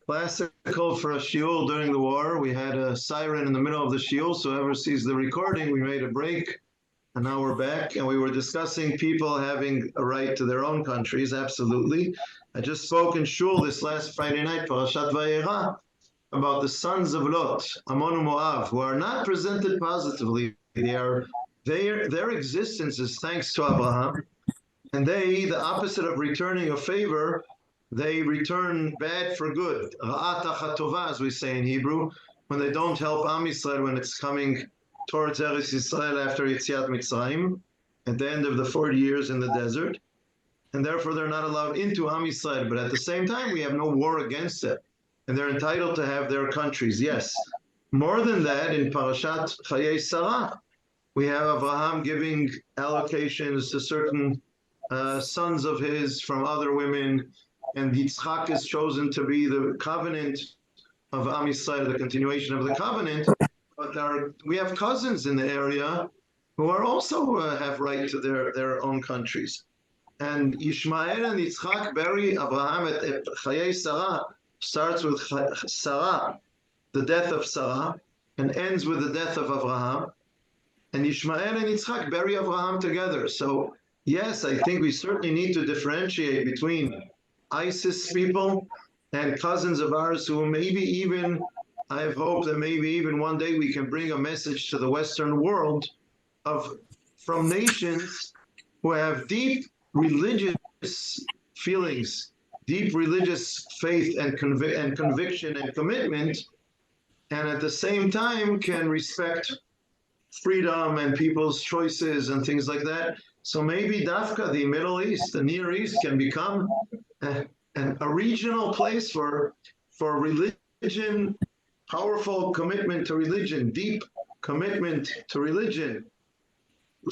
Classical for a shiur during the war. We had a siren in the middle of the shiur, so whoever sees the recording, we made a break, and now we're back, and we were discussing people having a right to their own countries, absolutely. I just spoke in shul this last Friday night, Parashat Vayera, about the sons of Lot, Ammon and Moab, who are not presented positively. Their existence is thanks to Abraham, and they, the opposite of returning a favor, they return bad for good. Ra'at achatova, as we say in Hebrew, when they don't help Am Yisrael when it's coming towards Eretz Yisrael after Yetziat Mitzrayim, at the end of the 40 years in the desert, and therefore they're not allowed into Am Yisrael. But at the same time, we have no war against it, and they're entitled to have their countries. Yes. More than that, in Parashat Chayei Sarah, we have Abraham giving allocations to certain sons of his from other women, and Yitzchak is chosen to be the covenant of Am Yisrael, the continuation of the covenant. But we have cousins in the area who are also have right to their own countries. And Ishmael and Yitzchak bury Abraham at Chayei Sarah, starts with Sarah, the death of Sarah, and ends with the death of Abraham. And Ishmael and Yitzchak bury Abraham together. So yes, I think we certainly need to differentiate between ISIS people and cousins of ours who maybe even, I have hope that maybe even one day we can bring a message to the Western world from nations who have deep religious feelings, deep religious faith and conviction and commitment, and at the same time can respect freedom and people's choices and things like that. So maybe Dafka, the Middle East, the Near East, can become a regional place for religion, powerful commitment to religion, deep commitment to religion,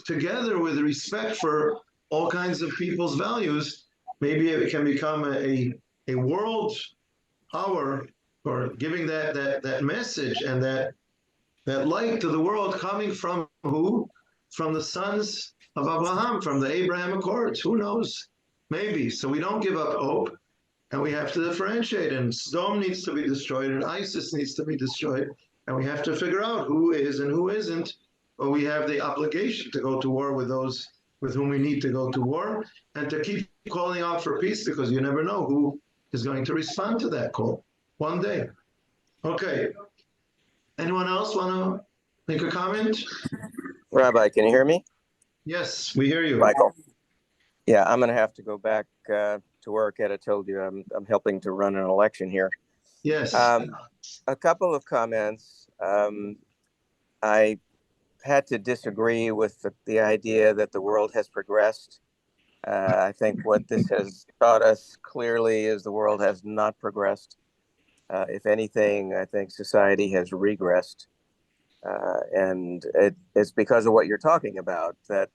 together with respect for all kinds of people's values. Maybe it can become a world power for giving that message and that light to the world, coming from who? From the sons of Abraham, from the Abraham Accords. Who knows? Maybe. So we don't give up hope, and we have to differentiate. And Sodom needs to be destroyed, and ISIS needs to be destroyed, and we have to figure out who is and who isn't. But we have the obligation to go to war with those with whom we need to go to war, and to keep calling out for peace, because you never know who is going to respond to that call one day. Okay. Anyone else want to make a comment? Rabbi, can you hear me? Yes, we hear you. Michael. Yeah, I'm going to have to go back to work. Ed, I told you I'm helping to run an election here. Yes. A couple of comments. I had to disagree with the idea that the world has progressed. I think what this has taught us clearly is the world has not progressed. If anything, I think society has regressed. And it's because of what you're talking about, that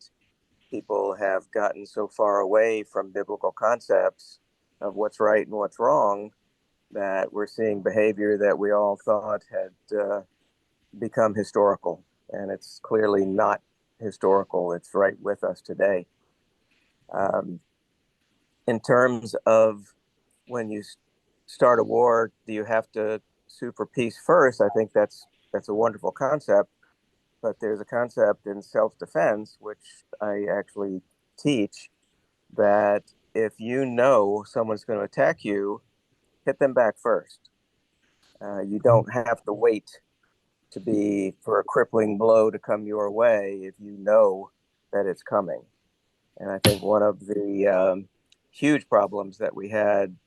people have gotten so far away from biblical concepts of what's right and what's wrong, that we're seeing behavior that we all thought had become historical. And it's clearly not historical. It's right with us today. In terms of when you start a war, do you have to sue for peace first? I think that's a wonderful concept, but there's a concept in self-defense, which I actually teach, that if you know someone's going to attack you, hit them back first. You don't have to wait for a crippling blow to come your way if you know that it's coming. And I think one of the huge problems that we had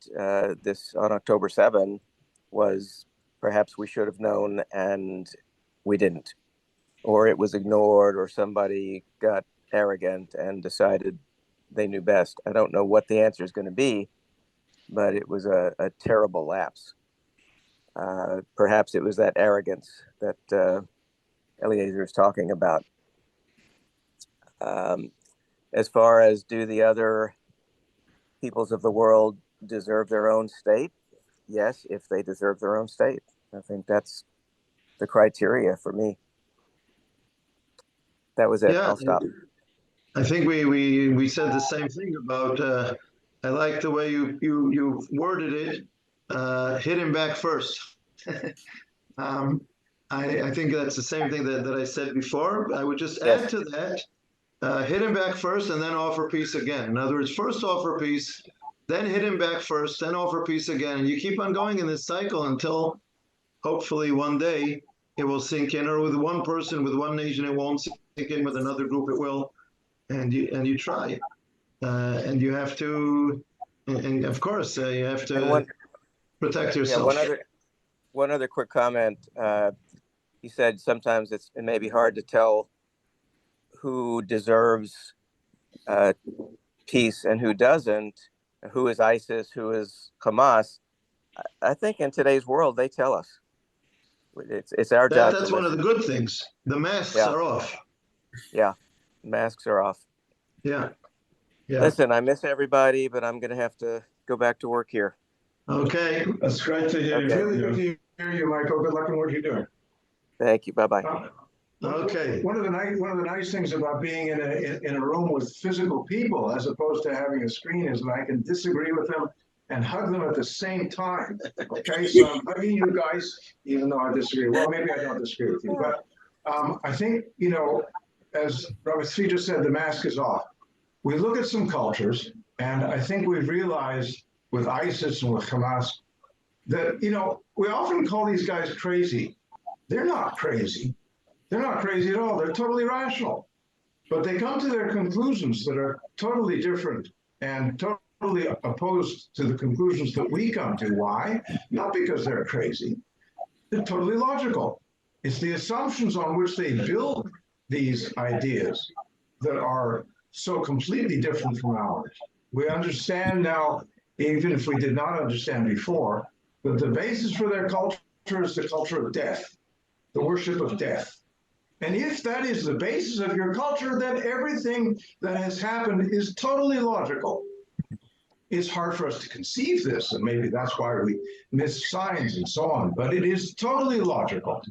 this on October 7 was perhaps we should have known and we didn't, or it was ignored, or somebody got arrogant and decided they knew best. I don't know what the answer is going to be, but it was a terrible lapse. Perhaps it was that arrogance that Eliezer is talking about. As far as, do the other peoples of the world deserve their own state? Yes, if they deserve their own state. I think that's the criteria for me. That was it. Yeah, I'll stop. I think we said the same thing about. I like the way you worded it. hit him back first. I think that's the same thing that I said before. I would just add to that, hit him back first and then offer peace again. In other words, first offer peace, then hit him back first, then offer peace again. And you keep on going in this cycle until hopefully one day it will sink in, or with one person, with one nation, it won't sink in, with another group it will. And you try. And you have to, and of course, you have to protect yourself. Yeah, one other quick comment. You said sometimes it may be hard to tell who deserves peace and who doesn't, who is ISIS, who is Hamas. I think in today's world, they tell us. It's our job. That's one of the good things. The masks are off. Yeah, masks are off. Yeah. Listen, I miss everybody, but I'm going to have to go back to work here. Okay. That's great to hear. Okay. Really good to hear you, Michael. Good luck in what you're doing. Thank you. Bye-bye. Okay. One of the nice things about being in a room with physical people, as opposed to having a screen, is that I can disagree with them and hug them at the same time. Okay, so I'm hugging you guys, even though I disagree. Well, maybe I don't disagree with you, but I think, as Rabbi Tzvi just said, the mask is off. We look at some cultures, and I think we've realized with ISIS and with Hamas that, we often call these guys crazy. They're not crazy. They're not crazy at all. They're totally rational. But they come to their conclusions that are totally different and totally opposed to the conclusions that we come to. Why? Not because they're crazy. They're totally logical. It's the assumptions on which they build these ideas that are so completely different from ours. We understand now, even if we did not understand before, that the basis for their culture is the culture of death, the worship of death. And if that is the basis of your culture, then everything that has happened is totally logical. It's hard for us to conceive this, and maybe that's why we miss signs and so on, but it is totally logical.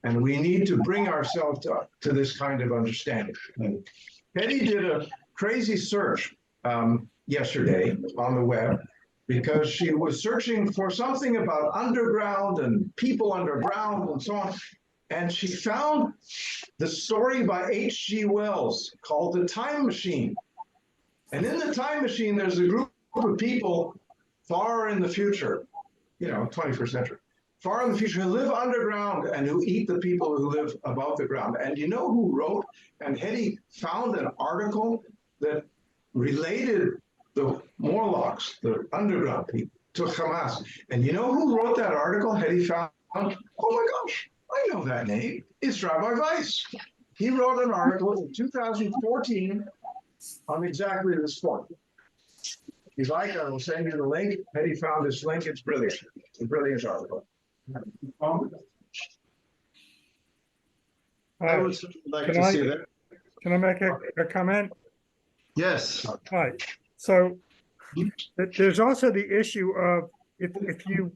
And we need to bring ourselves to this kind of understanding. Hetty did a crazy search yesterday on the web because she was searching for something about underground and people underground and so on. And she found the story by H.G. Wells called The Time Machine. And in The Time Machine, there's a group of people far in the future, 21st century, far in the future, who live underground and who eat the people who live above the ground. And you know who wrote? And Hetty found an article that related the Morlocks, the underground people, to Hamas. And you know who wrote that article? Hetty found, oh my gosh, I know that name. It's Rabbi Weiss. He wrote an article in 2014 on exactly this point. If you like, I will send you the link. Hetty found this link. It's brilliant. It's a brilliant article. I would like to see that. Can I make a comment? Yes. Right. So there's also the issue of if you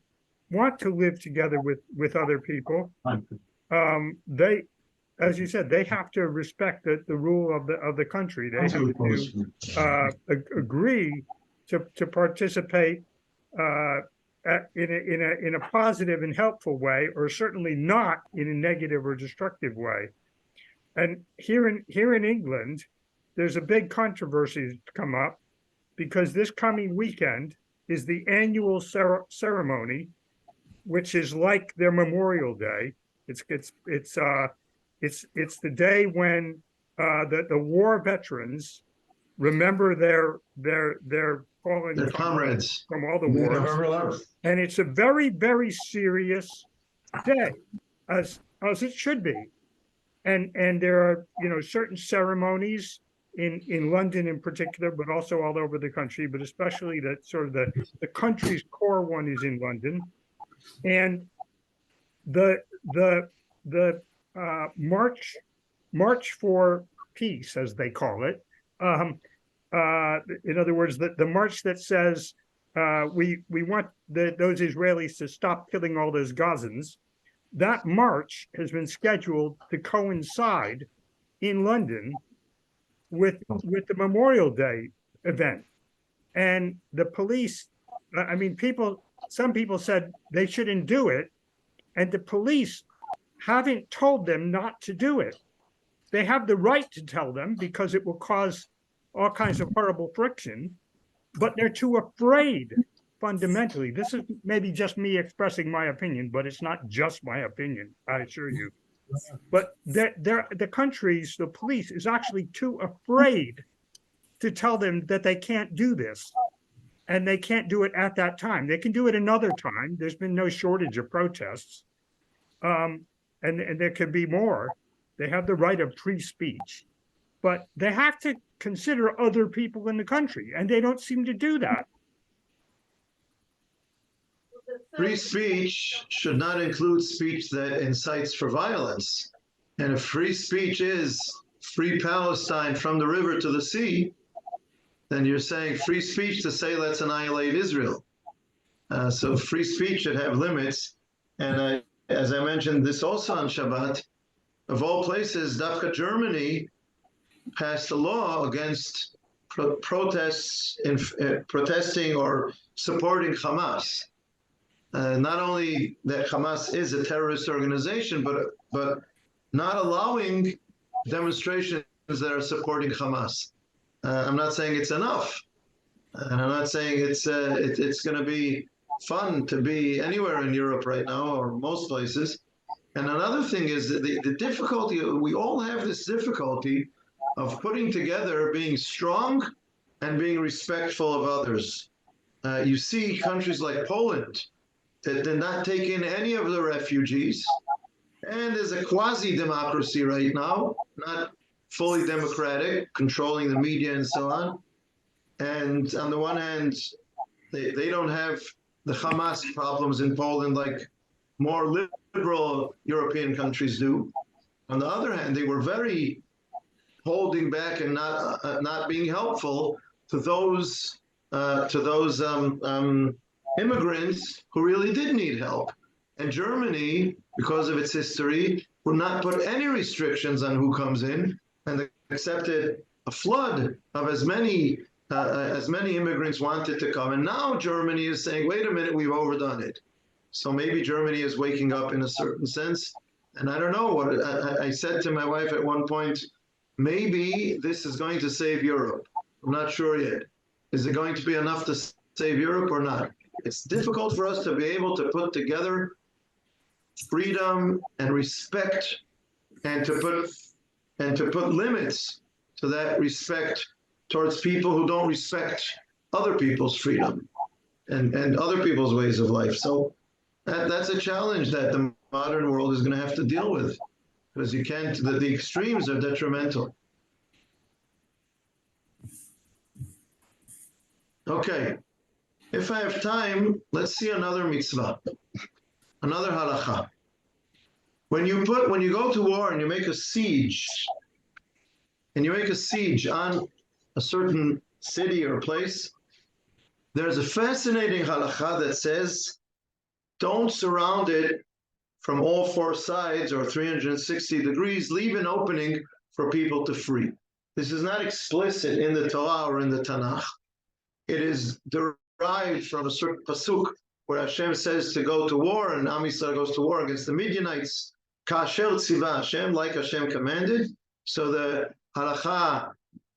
want to live together with other people, they, as you said, they have to respect the rule of the country. They have to agree to participate in a positive and helpful way, or certainly not in a negative or destructive way. And here in England, there's a big controversy to come up because this coming weekend is the annual ceremony, which is like their Memorial Day. It's the day when the war veterans remember their fallen comrades from all the wars, and it's a very, very serious day, as it should be. And there are certain ceremonies in London in particular, but also all over the country, but especially the country's core one is in London. And the March for Peace, as they call it, in other words, the march that says we want those Israelis to stop killing all those Gazans, that march has been scheduled to coincide in London with the Memorial Day event. And the police, people some people said they shouldn't do it, and the police haven't told them not to do it. They have the right to tell them because it will cause all kinds of horrible friction, but they're too afraid fundamentally. This is maybe just me expressing my opinion, but it's not just my opinion, I assure you. But the countries, the police is actually too afraid to tell them that they can't do this. And they can't do it at that time. They can do it another time. There's been no shortage of protests. And there could be more. They have the right of free speech. But they have to consider other people in the country, and they don't seem to do that. Free speech should not include speech that incites for violence. And if free speech is free Palestine from the river to the sea, then you're saying free speech to say let's annihilate Israel. So free speech should have limits. And as I mentioned this also on Shabbat, of all places, Dafka Germany passed a law against protests in protesting or supporting Hamas. Not only that Hamas is a terrorist organization, but not allowing demonstrations that are supporting Hamas. I'm not saying it's enough, and I'm not saying it's going to be fun to be anywhere in Europe right now or most places. And another thing is that the difficulty, we all have this difficulty of putting together being strong and being respectful of others. You see countries like Poland that did not take in any of the refugees, and is a quasi-democracy right now, not fully democratic, controlling the media and so on. And on the one hand, they don't have the Hamas problems in Poland like more liberal European countries do. On the other hand, they were very holding back and not being helpful to those immigrants who really did need help. And Germany, because of its history, would not put any restrictions on who comes in, and accepted a flood of as many immigrants wanted to come. And now Germany is saying, wait a minute, we've overdone it. So maybe Germany is waking up in a certain sense. And I don't know what I said to my wife at one point, maybe this is going to save Europe. I'm not sure yet. Is it going to be enough to save Europe or not? It's difficult for us to be able to put together freedom and respect, and to put limits to that respect towards people who don't respect other people's freedom and other people's ways of life. So that's a challenge that the modern world is going to have to deal with, because you can't, the extremes are detrimental. Okay, if I have time, let's see another mitzvah, another halacha. When you go to war and you make a siege, on a certain city or place, there's a fascinating halacha that says, don't surround it from all four sides or 360 degrees, leave an opening for people to flee. This is not explicit in the Torah or in the Tanakh. It is derived from a certain pasuk where Hashem says to go to war, and Am Yisrael goes to war against the Midianites. Kasher tziva Hashem, like Hashem commanded. So the halacha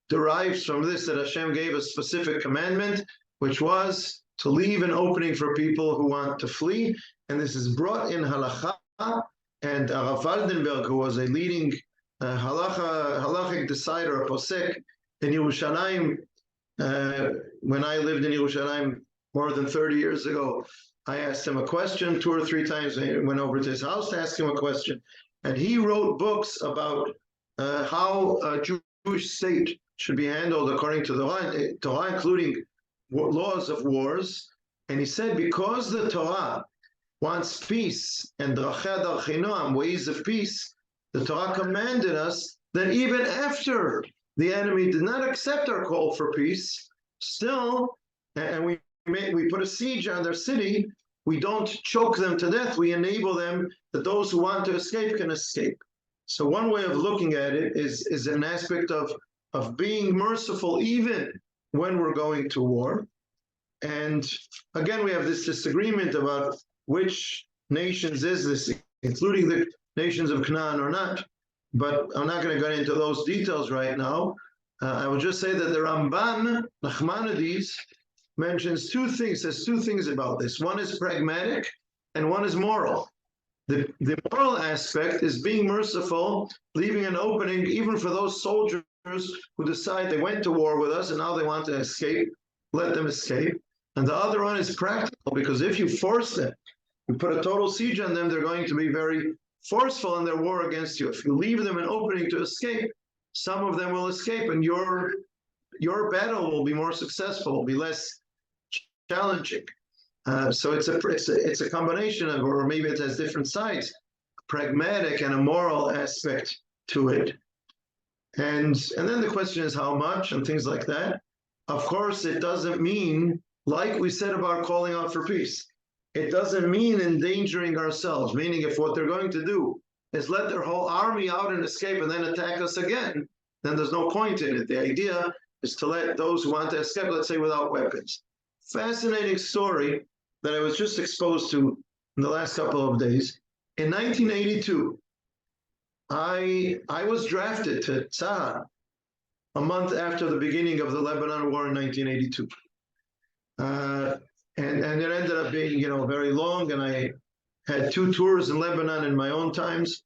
derives from this, that Hashem gave a specific commandment, which was to leave an opening for people who want to flee. And this is brought in halacha. And Rav Waldenberg, who was a leading halachic decider, a posek in Yerushalayim, when I lived in Yerushalayim more than 30 years ago, I asked him a question 2 or 3 times. I went over to his house to ask him a question. And he wrote books about how a Jewish state should be handled according to the Torah, including laws of wars. And he said, because the Torah wants peace and drachei darchei ways of peace, the Torah commanded us that even after the enemy did not accept our call for peace, still, and we put a siege on their city, we don't choke them to death. We enable them that those who want to escape can escape. So one way of looking at it is an aspect of being merciful even when we're going to war. And again, we have this disagreement about which nations is this, including the nations of Canaan or not. But I'm not going to get into those details right now. I will just say that the Ramban, Nachmanides, mentions two things, says two things about this. One is pragmatic and one is moral. The moral aspect is being merciful, leaving an opening even for those soldiers who decide they went to war with us and now they want to escape, let them escape. And the other one is practical, because if you force them, you put a total siege on them, they're going to be very forceful in their war against you. If you leave them an opening to escape, some of them will escape and your battle will be more successful, will be less challenging. So it's a combination of, or maybe it has different sides, a pragmatic and a moral aspect to it. And then the question is how much and things like that. Of course, it doesn't mean, like we said about calling out for peace, it doesn't mean endangering ourselves, meaning if what they're going to do is let their whole army out and escape and then attack us again, then there's no point in it. The idea is to let those who want to escape, let's say, without weapons. Fascinating story that I was just exposed to in the last couple of days. In 1982, I was drafted to Tzahal a month after the beginning of the Lebanon War in 1982. And it ended up being, very long, and I had 2 tours in Lebanon in my own times.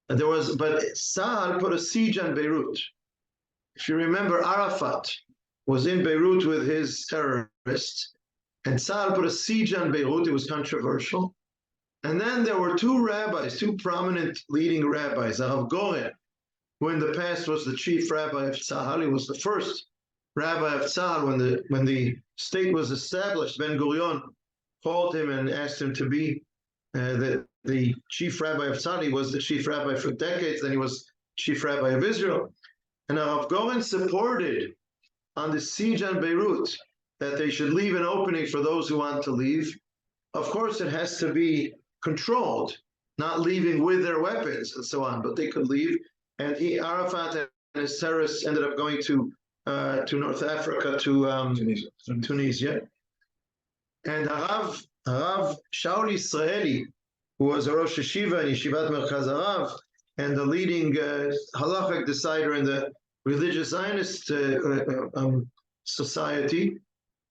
But Tzahal put a siege on Beirut. If you remember, Arafat was in Beirut with his terrorists, and Tzahal put a siege on Beirut. It was controversial. And then there were 2 rabbis, 2 prominent leading rabbis, Rav Goren, who in the past was the chief rabbi of Tzahal. He was the first rabbi of Tzahal when the state was established. Ben Gurion called him and asked him to be the chief rabbi of Tzahal. He was the chief rabbi for decades, then he was chief rabbi of Israel. And Rav Goren supported on the siege on Beirut that they should leave an opening for those who want to leave. Of course, it has to be controlled, not leaving with their weapons and so on, but they could leave. And Arafat and his terrorists ended up going to North Africa, to Tunisia. And Harav Shaul Israeli, who was a Rosh Yeshiva in Yeshivat Merkaz Harav, and the leading halachic decider in the religious Zionist society,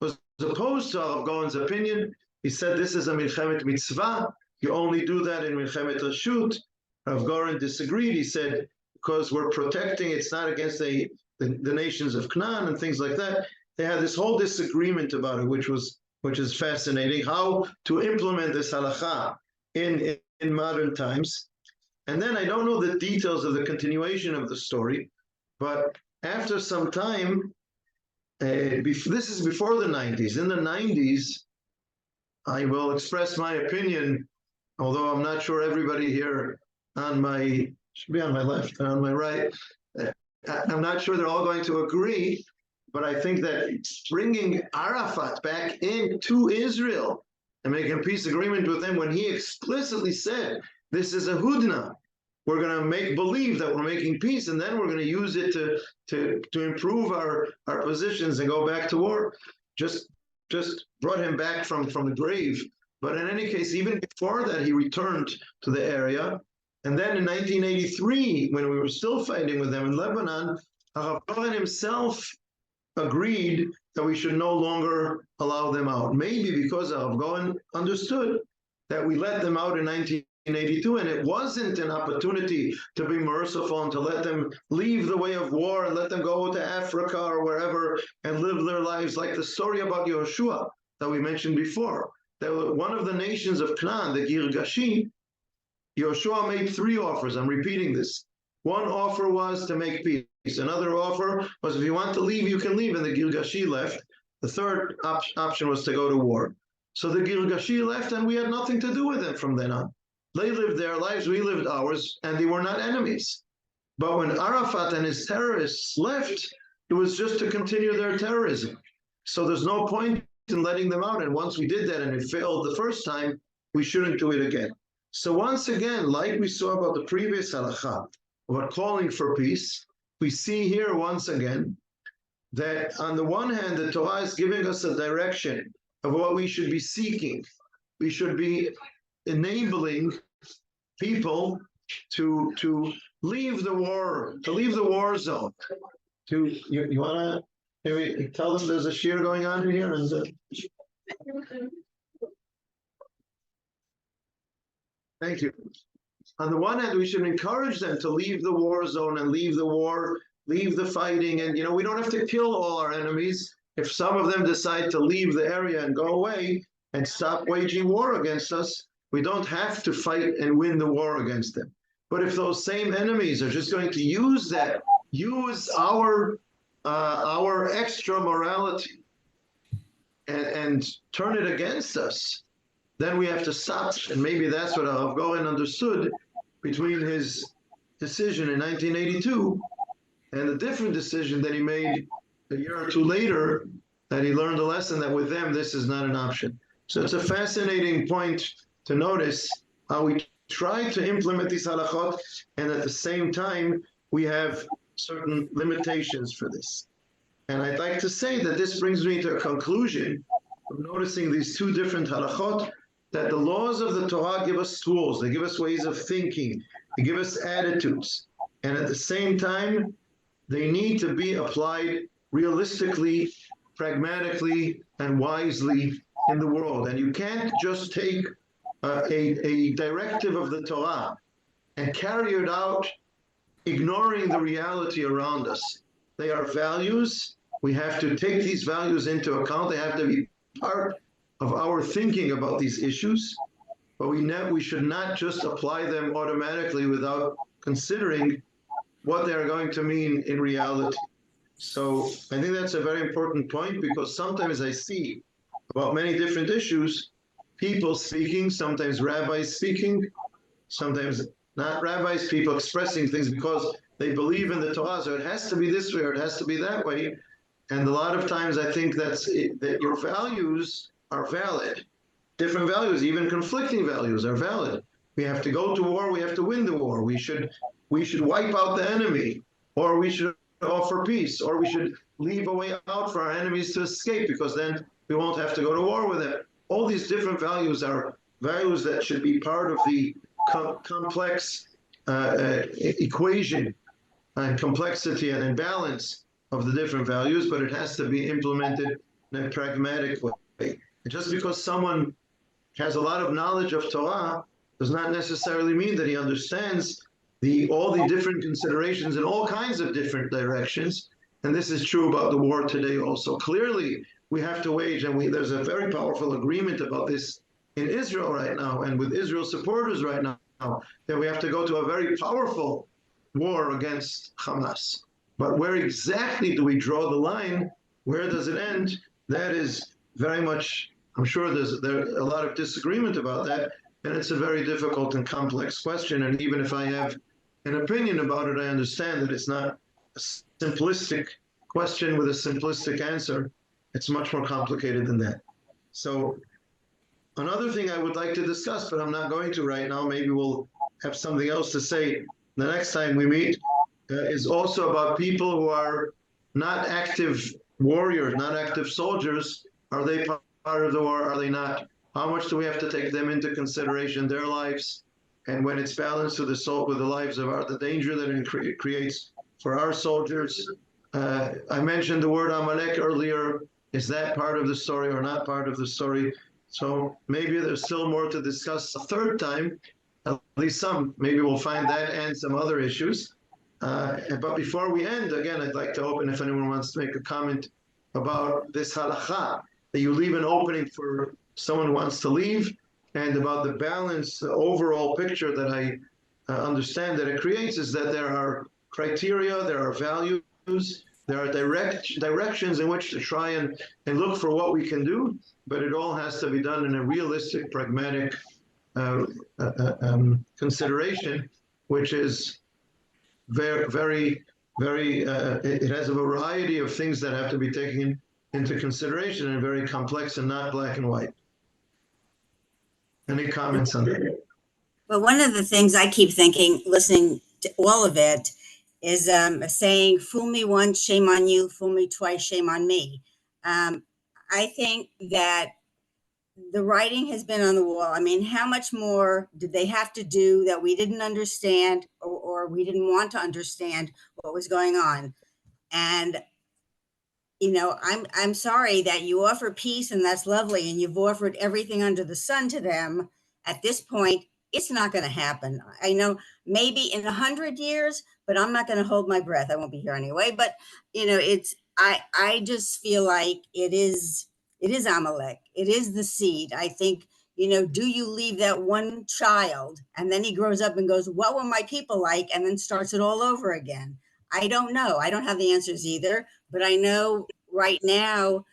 was opposed to Rav Goren's opinion. He said this is a milchemet mitzvah. You only do that in milchemet reshut. Rav Goren disagreed. He said, because we're protecting, it's not against the nations of Canaan and things like that. They had this whole disagreement about it, which is fascinating, how to implement this halakha in modern times. And then I don't know the details of the continuation of the story, but after some time, this is before the 90s. In the 90s, I will express my opinion, although I'm not sure everybody here should be on my left and on my right. I'm not sure they're all going to agree, but I think that bringing Arafat back into Israel and making a peace agreement with him when he explicitly said, this is a hudna. We're going to make believe that we're making peace, and then we're going to use it to improve our positions and go back to war. Just brought him back from the grave. But in any case, even before that, he returned to the area. And then in 1983, when we were still fighting with them in Lebanon, Rav Goren himself agreed that we should no longer allow them out. Maybe because Rav Goren understood that we let them out in 1982, and it wasn't an opportunity to be merciful and to let them leave the way of war and let them go to Africa or wherever and live their lives, like the story about Yehoshua that we mentioned before. That one of the nations of Canaan, the Girgashi, Yehoshua made 3 offers. I'm repeating this. One offer was to make peace. Another offer was if you want to leave, you can leave, and the Girgashi left. The third option was to go to war. So the Girgashi left, and we had nothing to do with them from then on. They lived their lives, we lived ours, and they were not enemies. But when Arafat and his terrorists left, it was just to continue their terrorism. So there's no point in letting them out. And once we did that and it failed the first time, we shouldn't do it again. So once again, like we saw about the previous halakha, about calling for peace, we see here once again that on the one hand, the Torah is giving us a direction of what we should be seeking. We should be enabling people to leave the war zone. You wanna maybe tell them there's a shiur going on here and thank you. On the one hand, we should encourage them to leave the war zone and leave the war, leave the fighting, and we don't have to kill all our enemies. If some of them decide to leave the area and go away and stop waging war against us, we don't have to fight and win the war against them. But if those same enemies are just going to use our extra morality and turn it against us, then we have to stop. And maybe that's what Rav Goren understood between his decision in 1982 and the different decision that he made a year or two later, that he learned a lesson that with them, this is not an option. So it's a fascinating point to notice how we try to implement these halachot, and at the same time, we have certain limitations for this. And I'd like to say that this brings me to a conclusion of noticing these two different halachot, that the laws of the Torah give us tools, they give us ways of thinking, they give us attitudes, and at the same time, they need to be applied realistically, pragmatically, and wisely in the world. And you can't just take a directive of the Torah and carry it out ignoring the reality around us. They are values. We have to take these values into account. They have to be part of our thinking about these issues, but we should not just apply them automatically without considering what they're going to mean in reality. So I think that's a very important point, because sometimes I see about many different issues, people speaking, sometimes rabbis speaking, sometimes not rabbis, people expressing things because they believe in the Torah, so it has to be this way or it has to be that way. And a lot of times I think that your values are valid. Different values, even conflicting values, are valid. We have to go to war, we have to win the war. We should wipe out the enemy, or we should offer peace, or we should leave a way out for our enemies to escape, because then we won't have to go to war with them. All these different values are values that should be part of the complex equation and complexity and imbalance of the different values, but it has to be implemented in a pragmatic way. And just because someone has a lot of knowledge of Torah does not necessarily mean that he understands all the different considerations in all kinds of different directions. And this is true about the war today also. Clearly, we have to wage, and there's a very powerful agreement about this in Israel right now, and with Israel supporters right now, that we have to go to a very powerful war against Hamas. But where exactly do we draw the line? Where does it end? That is very much, I'm sure there's a lot of disagreement about that, and it's a very difficult and complex question. And even if I have an opinion about it, I understand that it's not a simplistic question with a simplistic answer. It's much more complicated than that. So another thing I would like to discuss, but I'm not going to right now, maybe we'll have something else to say the next time we meet, is also about people who are not active warriors, not active soldiers. Are they part of the war? Are they not? How much do we have to take them into consideration, their lives? And when it's balanced with the lives of the danger that it creates for our soldiers. I mentioned the word Amalek earlier. Is that part of the story or not part of the story? So maybe there's still more to discuss a third time, at least some. Maybe we'll find that and some other issues. But before we end, again, I'd like to open if anyone wants to make a comment about this halakha, that you leave an opening for someone who wants to leave, and about the balance, the overall picture that I understand that it creates is that there are criteria, there are values, there are directions in which to try and look for what we can do, but it all has to be done in a realistic, pragmatic consideration, which is very, it has a variety of things that have to be taken into consideration, and very complex and not black and white. Any comments on that? Well, one of the things I keep thinking, listening to all of it, is saying, fool me once, shame on you, fool me twice, shame on me. I think that the writing has been on the wall. I mean, how much more did they have to do that we didn't understand, or we didn't want to understand what was going on? And I'm sorry that you offer peace, and that's lovely, and you've offered everything under the sun to them. At this point, it's not going to happen. I know maybe in 100 years, but I'm not going to hold my breath. I won't be here anyway. But I just feel like it is Amalek. It is the seed. I think, do you leave that one child and then he grows up and goes, what were my people like? And then starts it all over again. I don't know. I don't have the answers either, but I know right now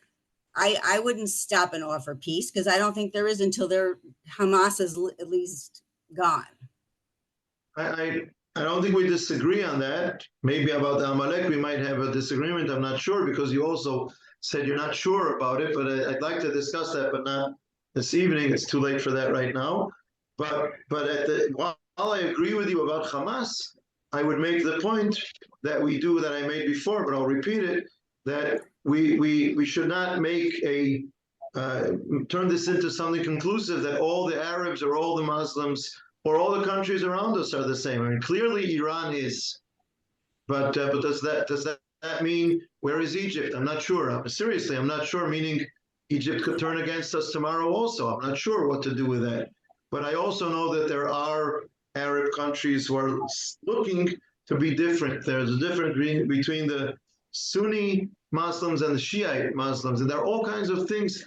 I wouldn't stop and offer peace, because I don't think there is until Hamas is at least gone. I don't think we disagree on that. Maybe about the Amalek we might have a disagreement. I'm not sure, because you also said you're not sure about it, but I'd like to discuss that, but not this evening. It's too late for that right now. But while I agree with you about Hamas, I would make the point that I made before, but I'll repeat it, that we should not make turn this into something conclusive that all the Arabs or all the Muslims or all the countries around us are the same. I mean, clearly Iran is, but does that mean, where is Egypt? I'm not sure. Seriously, I'm not sure, meaning Egypt could turn against us tomorrow also. I'm not sure what to do with that. But I also know that there are Arab countries who are looking to be different. There's a difference between the Sunni Muslims and the Shiite Muslims. And there are all kinds of things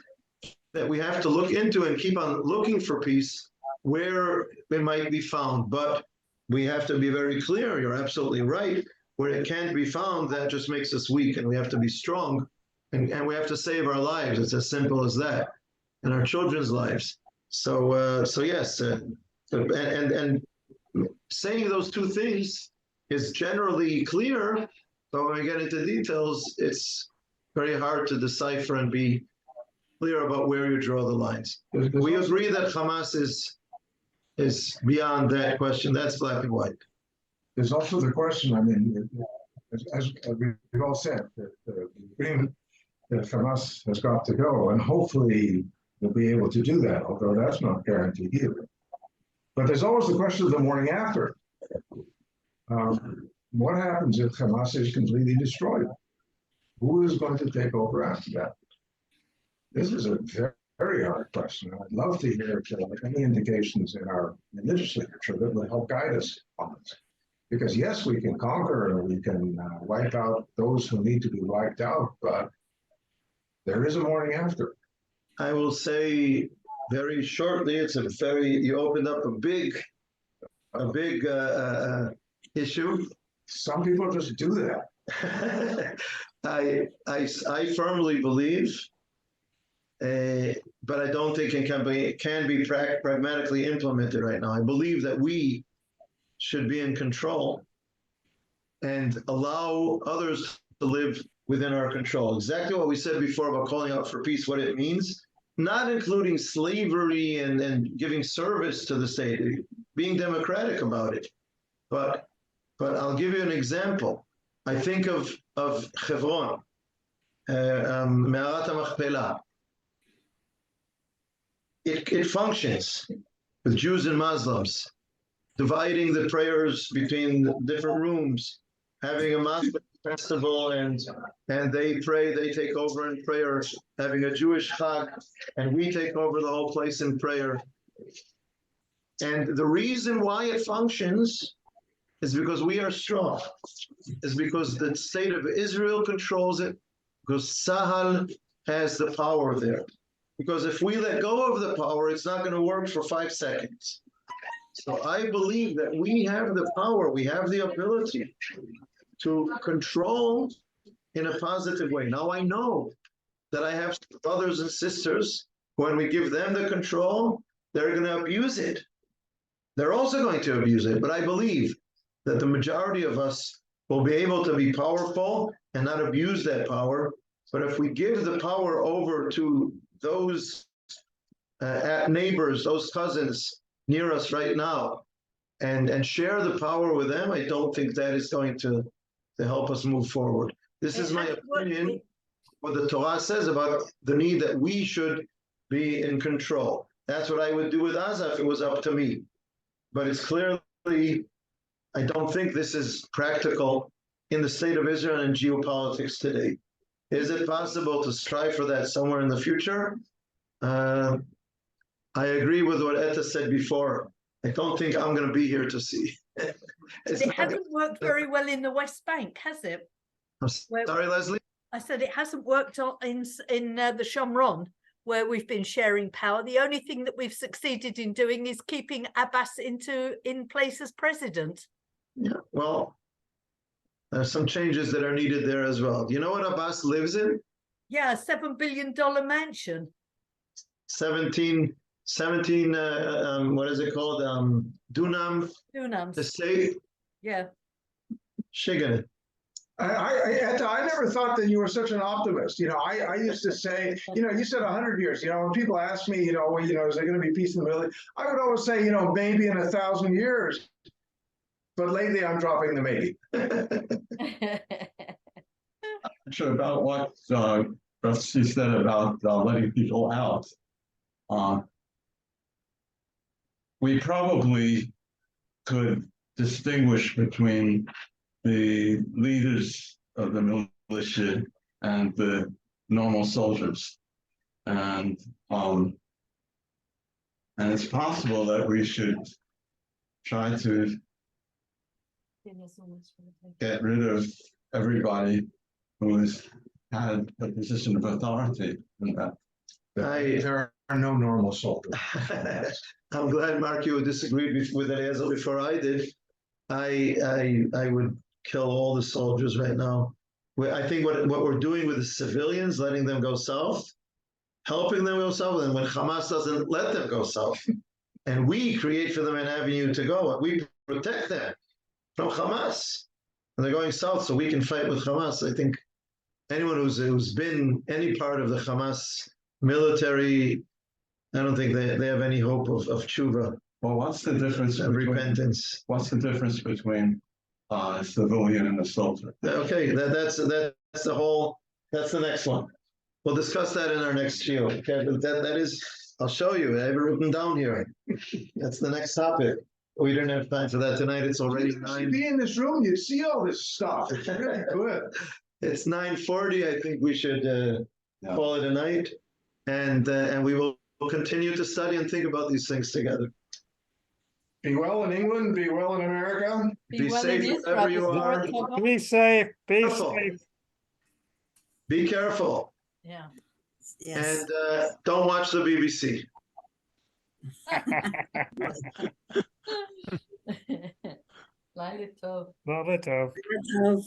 that we have to look into and keep on looking for peace where it might be found. But we have to be very clear, you're absolutely right, where it can't be found, that just makes us weak, and we have to be strong, and we have to save our lives. It's as simple as that, and our children's lives. So yes, and saying those two things is generally clear, but when we get into details, it's very hard to decipher and be clear about where you draw the lines. We agree that Hamas is beyond that question. That's black and white. There's also the question, I mean, as we've all said, that the agreement that Hamas has got to go, and hopefully they'll be able to do that, although that's not guaranteed either. But there's always the question of the morning after. What happens if Hamas is completely destroyed? Who is going to take over after that? This is a very, very hard question. I'd love to hear any indications in our religious literature that will help guide us on this. Because yes, we can conquer and we can wipe out those who need to be wiped out, but there is a morning after. I will say very shortly, you opened up a big issue. Some people just do that. I firmly believe, but I don't think it can be pragmatically implemented right now. I believe that we should be in control and allow others to live within our control. Exactly what we said before about calling out for peace, what it means, not including slavery and giving service to the state, being democratic about it. But I'll give you an example. I think of Hebron, Me'arat HaMachpelah. It functions with Jews and Muslims, dividing the prayers between different rooms, having a mosque festival, and they pray, they take over in prayer, having a Jewish Chag, and we take over the whole place in prayer. And the reason why it functions is because we are strong, is because the state of Israel controls it, because Sahal has the power there. Because if we let go of the power, it's not going to work for 5 seconds. So I believe that we have the power, we have the ability to control in a positive way. Now I know that I have brothers and sisters, when we give them the control, they're going to abuse it. They're also going to abuse it, but I believe that the majority of us will be able to be powerful and not abuse that power. But if we give the power over to those neighbors, those cousins near us right now, and share the power with them, I don't think that is going to to help us move forward. This is my opinion, what the Torah says about the need that we should be in control. That's what I would do with Gaza if it was up to me. But it's clearly, I don't think this is practical in the state of Israel and geopolitics today. Is it possible to strive for that somewhere in the future? I agree with what Etta said before. I don't think I'm going to be here to see. It hasn't worked very well in the West Bank, has it? I'm sorry, Leslie? I said it hasn't worked in the Shomron, where we've been sharing power. The only thing that we've succeeded in doing is keeping Abbas in place as president. Yeah, well, there's some changes that are needed there as well. Do you know what Abbas lives in? Yeah, a $7 billion mansion. 17, what is it called? Dunam Dunams. estate. Yeah. Shigan. I never thought that you were such an optimist. I used to say, you said 100 years. When people ask me, is there going to be peace in the Middle East? I would always say, maybe in 1,000 years. But lately, I'm dropping the maybe. Actually, about what she said about letting people out, we probably could distinguish between the leaders of the militia and the normal soldiers, and it's possible that we should try to get rid of everybody who's had a position of authority in that. There are no normal soldiers. I'm glad, Mark, you disagreed with Eliezer before I did. I would kill all the soldiers right now. I think what we're doing with the civilians, letting them go south, helping them go south, and when Hamas doesn't let them go south, and we create for them an avenue to go, we protect them from Hamas. And they're going south so we can fight with Hamas. I think anyone who's been any part of the Hamas military, I don't think they have any hope of tshuva. Well, what's the difference and between repentance? What's the difference between a civilian and a soldier? Okay, that's the next one. We'll discuss that in our next shiur. Okay, but that is, I'll show you. I have it written down here. That's the next topic. We didn't have time for that tonight. It's already You'd 9. be in this room, you'd see all this stuff. It's really good. It's 9:40. I think we should call it a night, and we will continue to study and think about these things together. Be well in England, be well in America. Be well safe in wherever you Israel. are. Be safe. Be Careful. safe. Be careful. Yeah. Yes. And don't watch the BBC. Laila Tov. Laila Tov. Love.